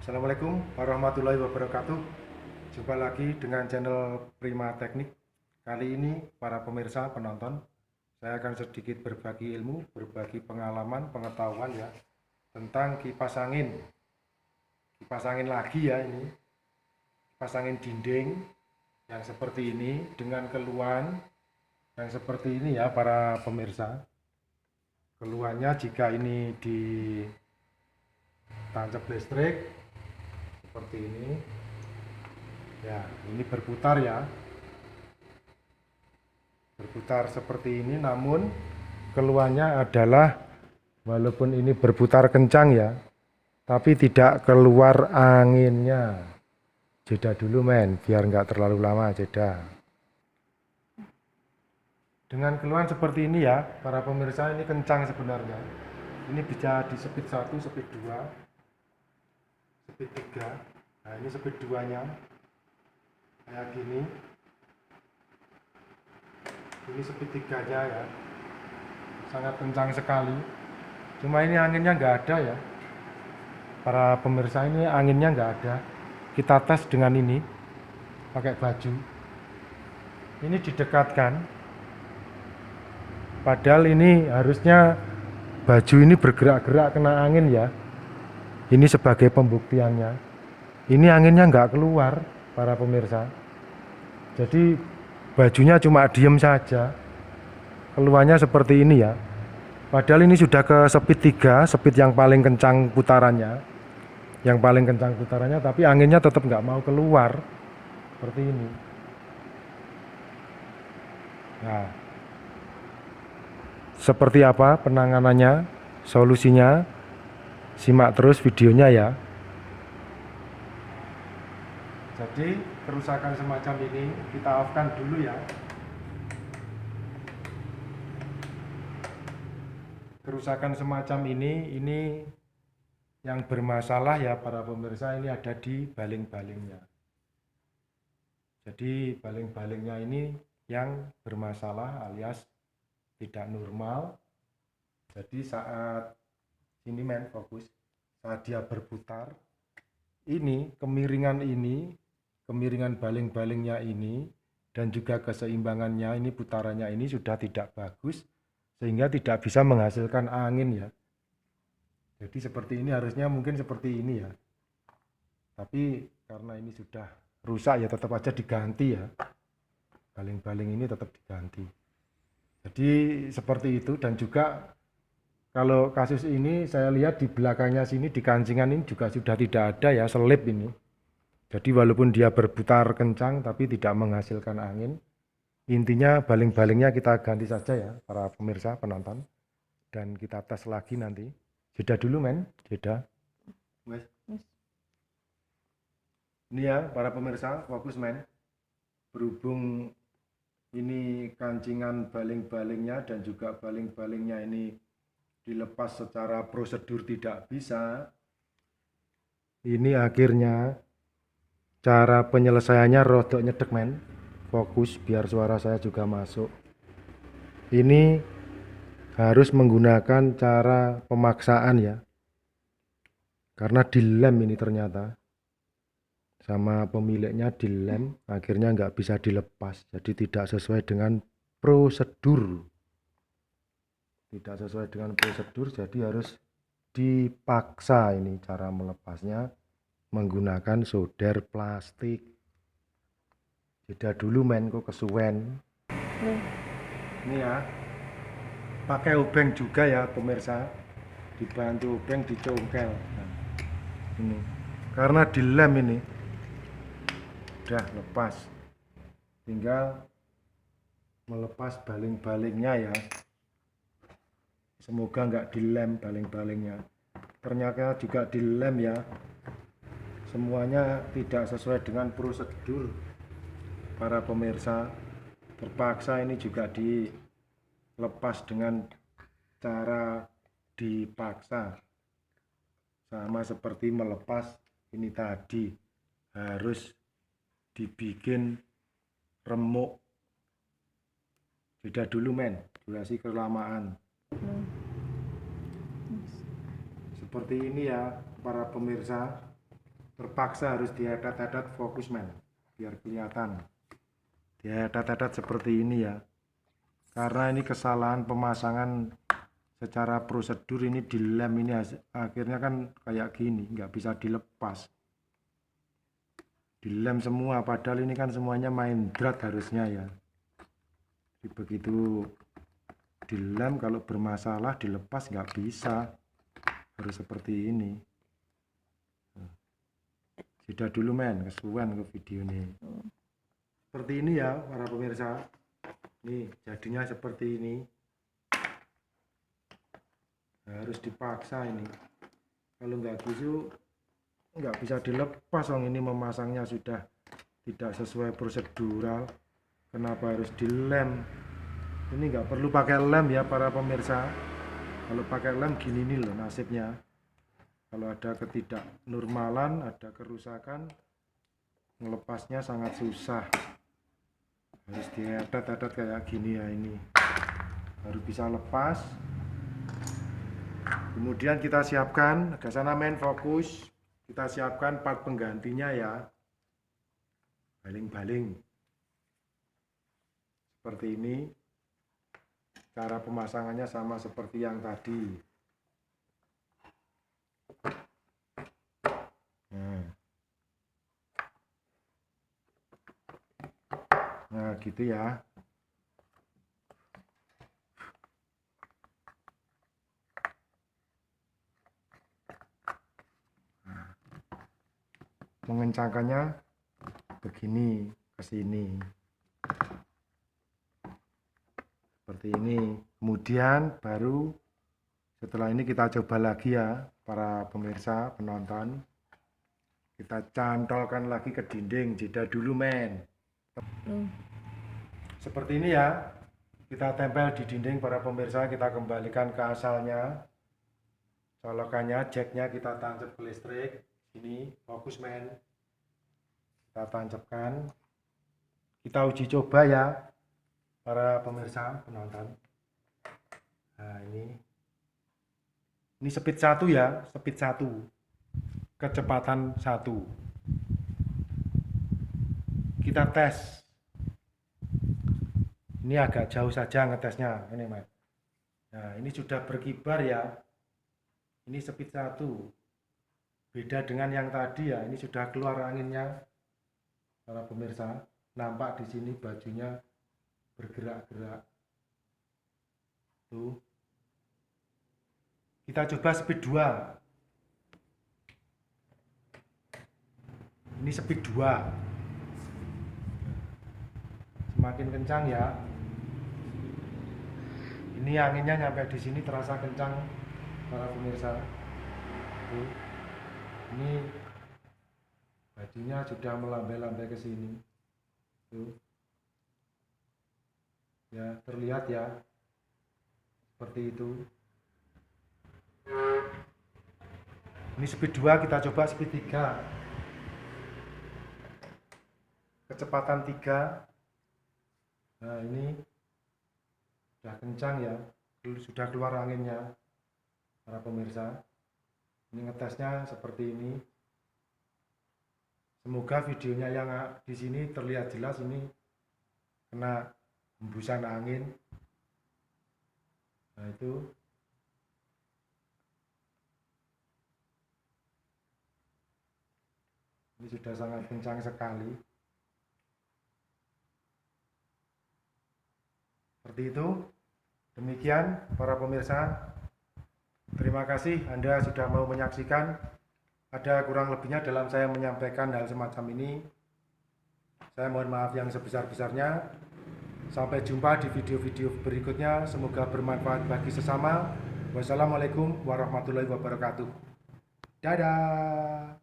Assalamualaikum warahmatullahi wabarakatuh. Jumpa lagi dengan channel Prima Teknik. Kali ini para pemirsa penonton, saya akan sedikit berbagi ilmu, berbagi pengalaman, pengetahuan ya tentang kipas angin. Kipas angin lagi ya ini. Kipas angin dinding yang seperti ini dengan keluhan yang seperti ini ya para pemirsa. Keluhannya jika ini ditancap listrik seperti ini ya, ini berputar ya, berputar seperti ini, namun keluhannya adalah walaupun ini berputar kencang ya, tapi tidak keluar anginnya. Jeda dulu men, biar nggak terlalu lama jeda. Dengan keluhan seperti ini ya para pemirsa, ini kencang sebenarnya. Ini bisa di speed 1, speed 2, speed 3. Nah ini speed 2 nya kayak gini. Ini speed 3 nya ya, sangat kencang sekali. Cuma ini anginnya nggak ada ya para pemirsa, ini anginnya nggak ada. Kita tes dengan ini pakai baju ini, didekatkan, padahal ini harusnya baju ini bergerak-gerak kena angin ya. Ini sebagai pembuktiannya, ini anginnya nggak keluar para pemirsa. Jadi bajunya cuma diem saja, keluarnya seperti ini ya. Padahal ini sudah ke speed 3, speed yang paling kencang putarannya, tapi anginnya tetap nggak mau keluar seperti ini. Nah, seperti apa penanganannya, solusinya, simak terus videonya ya. Jadi kerusakan semacam ini kita off-kan dulu ya. Kerusakan semacam ini yang bermasalah ya para pemirsa, ini ada di baling-balingnya. Jadi baling-balingnya ini yang bermasalah alias tidak normal. Jadi saat ini men fokus, saat dia berputar, ini kemiringan baling-balingnya ini dan juga keseimbangannya ini, putarannya ini sudah tidak bagus sehingga tidak bisa menghasilkan angin ya. Jadi seperti ini, harusnya mungkin seperti ini ya, tapi karena ini sudah rusak ya tetap aja diganti ya, baling-baling ini tetap diganti. Jadi seperti itu. Dan juga kalau kasus ini saya lihat di belakangnya sini, di kancingan ini juga sudah tidak ada ya selip ini. Jadi walaupun dia berputar kencang tapi tidak menghasilkan angin. Intinya baling-balingnya kita ganti saja ya para pemirsa penonton, dan kita tes lagi nanti. Jeda dulu men, jeda. Ini ya para pemirsa, fokus men. Berhubung ini kancingan baling-balingnya dan juga baling-balingnya ini dilepas secara prosedur tidak bisa. Ini akhirnya cara penyelesaiannya rodok nyedek men. Fokus biar suara saya juga masuk. Ini harus menggunakan cara pemaksaan ya, karena dilem ini ternyata sama pemiliknya, dilem akhirnya nggak bisa dilepas. Jadi tidak sesuai dengan prosedur, jadi harus dipaksa ini cara melepasnya menggunakan solder plastik. Jeda dulu men, kok kesuwen. Ini ya, pakai obeng juga ya pemirsa, dibantu obeng dicongkel. Nah, ini karena dilem ini udah lepas, tinggal melepas baling-balingnya ya. Semoga nggak dilem baling-balingnya, ternyata juga dilem ya. Semuanya tidak sesuai dengan prosedur para pemirsa. Terpaksa ini juga dilepas dengan cara dipaksa, sama seperti melepas ini tadi, harus dibikin remuk. Jeda dulu men, durasi kelamaan. Seperti ini ya para pemirsa. terpaksa harus dietet-etet fokus men, biar kelihatan. Dietet-etet seperti ini ya, karena ini kesalahan pemasangan secara prosedur. Ini dilem, ini akhirnya kan kayak gini, nggak bisa dilepas, dilem semua, padahal ini kan semuanya main drat harusnya ya. Jadi begitu dilem, kalau bermasalah dilepas nggak bisa, harus seperti ini. Sudah dulu men, kesuwen ke video ini. Seperti ini ya para pemirsa. Nih jadinya seperti ini. Harus dipaksa ini. Kalau nggak gitu nggak bisa dilepas. Wong ini memasangnya sudah tidak sesuai prosedural. Kenapa harus dilem? Ini nggak perlu pakai lem ya para pemirsa. Kalau pakai lem gini nih loh nasibnya. Kalau ada ketidaknormalan, ada kerusakan, melepasnya sangat susah. Harus dietet-etet kayak gini ya ini. Baru bisa lepas. Kemudian kita siapkan, ke sana main fokus. Kita siapkan part penggantinya ya. Baling-baling. Seperti ini. Cara pemasangannya sama seperti yang tadi. Nah gitu ya. Mengencangkannya begini ke sini. Seperti ini. Kemudian baru setelah ini kita coba lagi ya para pemirsa penonton. Kita cantolkan lagi ke dinding, jeda dulu men. Seperti ini ya, kita tempel di dinding para pemirsa. Kita kembalikan ke asalnya. Colokannya, jacknya kita tancap ke listrik. Ini fokus men, kita tancapkan. Kita uji coba ya para pemirsa penonton. Nah ini speed 1 ya, speed 1, kecepatan 1. Kita tes. Ini agak jauh saja ngetesnya ini men. Nah ini sudah berkibar ya. Ini speed 1. Beda dengan yang tadi ya, ini sudah keluar anginnya para pemirsa. Nampak di sini bajunya bergerak-gerak. Tuh. Kita coba speed 2. Ini speed 2. Semakin kencang ya. Ini anginnya nyampe di sini terasa kencang para pemirsa. Tuh. Ini bajunya sudah melambai-lambai ke sini. Tuh. Ya, terlihat ya. Seperti itu. Ini speed 2, kita coba speed 3. Kecepatan 3. Nah, ini sudah kencang ya. Sudah keluar anginnya para pemirsa. Ini ngetesnya seperti ini. Semoga videonya yang di sini terlihat jelas. Ini kena hembusan angin. Nah itu. Ini sudah sangat kencang sekali. Seperti itu. Demikian para pemirsa. Terima kasih Anda sudah mau menyaksikan. Ada kurang lebihnya dalam saya menyampaikan hal semacam ini. Saya mohon maaf yang sebesar-besarnya. Sampai jumpa di video-video berikutnya. Semoga bermanfaat bagi sesama. Wassalamualaikum warahmatullahi wabarakatuh. Dadah.